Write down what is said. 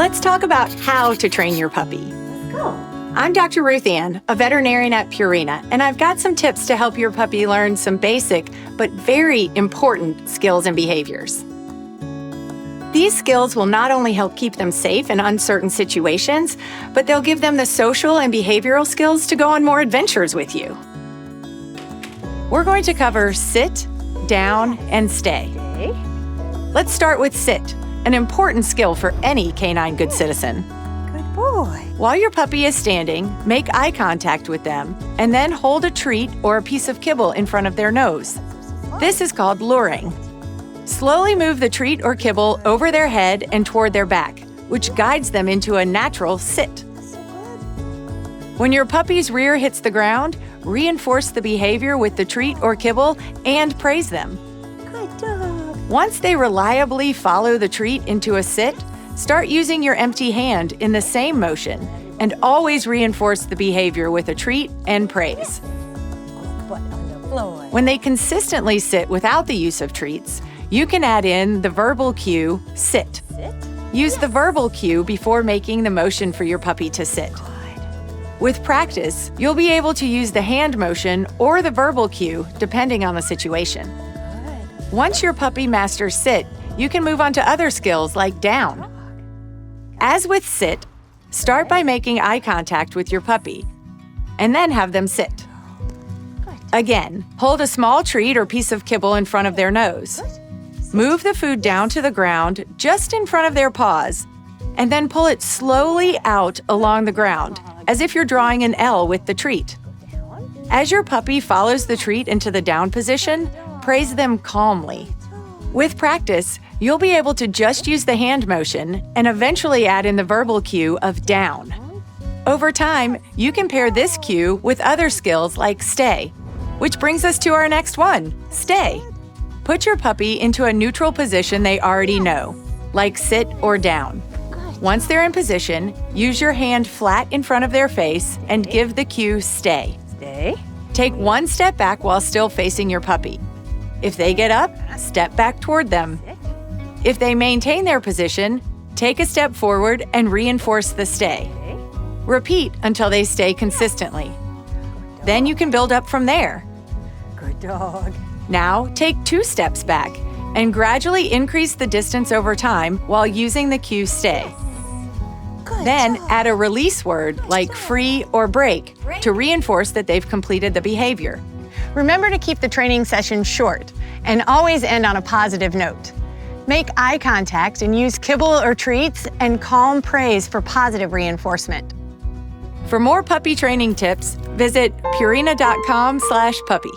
Let's talk about how to train your puppy. Let's go. I'm Dr. RuthAnn, a veterinarian at Purina, and I've got some tips to help your puppy learn some basic but very important skills and behaviors. These skills will not only help keep them safe in uncertain situations, but they'll give them the social and behavioral skills to go on more adventures with you. We're going to cover sit, down, and stay. Okay. Let's start with sit, an important skill for any canine good citizen. Good boy. While your puppy is standing, make eye contact with them and then hold a treat or a piece of kibble in front of their nose. This is called luring. Slowly move the treat or kibble over their head and toward their back, which guides them into a natural sit. When your puppy's rear hits the ground, reinforce the behavior with the treat or kibble and praise them. Good dog. Once they reliably follow the treat into a sit, start using your empty hand in the same motion and always reinforce the behavior with a treat and praise. Butt on the floor. When they consistently sit without the use of treats, you can add in the verbal cue, sit. Sit. Use the verbal cue before making the motion for your puppy to sit. With practice, you'll be able to use the hand motion or the verbal cue, depending on the situation. Good. Once your puppy masters sit, you can move on to other skills like down. As with sit, start by making eye contact with your puppy, and then have them sit. Good. Again, hold a small treat or piece of kibble in front of their nose. Move the food down to the ground just in front of their paws, and then pull it slowly out along the ground, as if you're drawing an L with the treat. Down. As your puppy follows the treat into the down position, praise them calmly. With practice, you'll be able to just use the hand motion and eventually add in the verbal cue of down. Over time, you can pair this cue with other skills like stay, which brings us to our next one, stay. Put your puppy into a neutral position they already know, like sit or down. Once they're in position, use your hand flat in front of their face and give the cue stay. Stay. Take one step back while still facing your puppy. If they get up, step back toward them. If they maintain their position, take a step forward and reinforce the stay. Repeat until they stay consistently. Then you can build up from there. Good dog. Now, take 2 steps back and gradually increase the distance over time while using the cue stay. Good Then dog. add a release word like free or break to reinforce that they've completed the behavior. Remember to keep the training session short and always end on a positive note. Make eye contact and use kibble or treats and calm praise for positive reinforcement. For more puppy training tips, visit purina.com/puppy.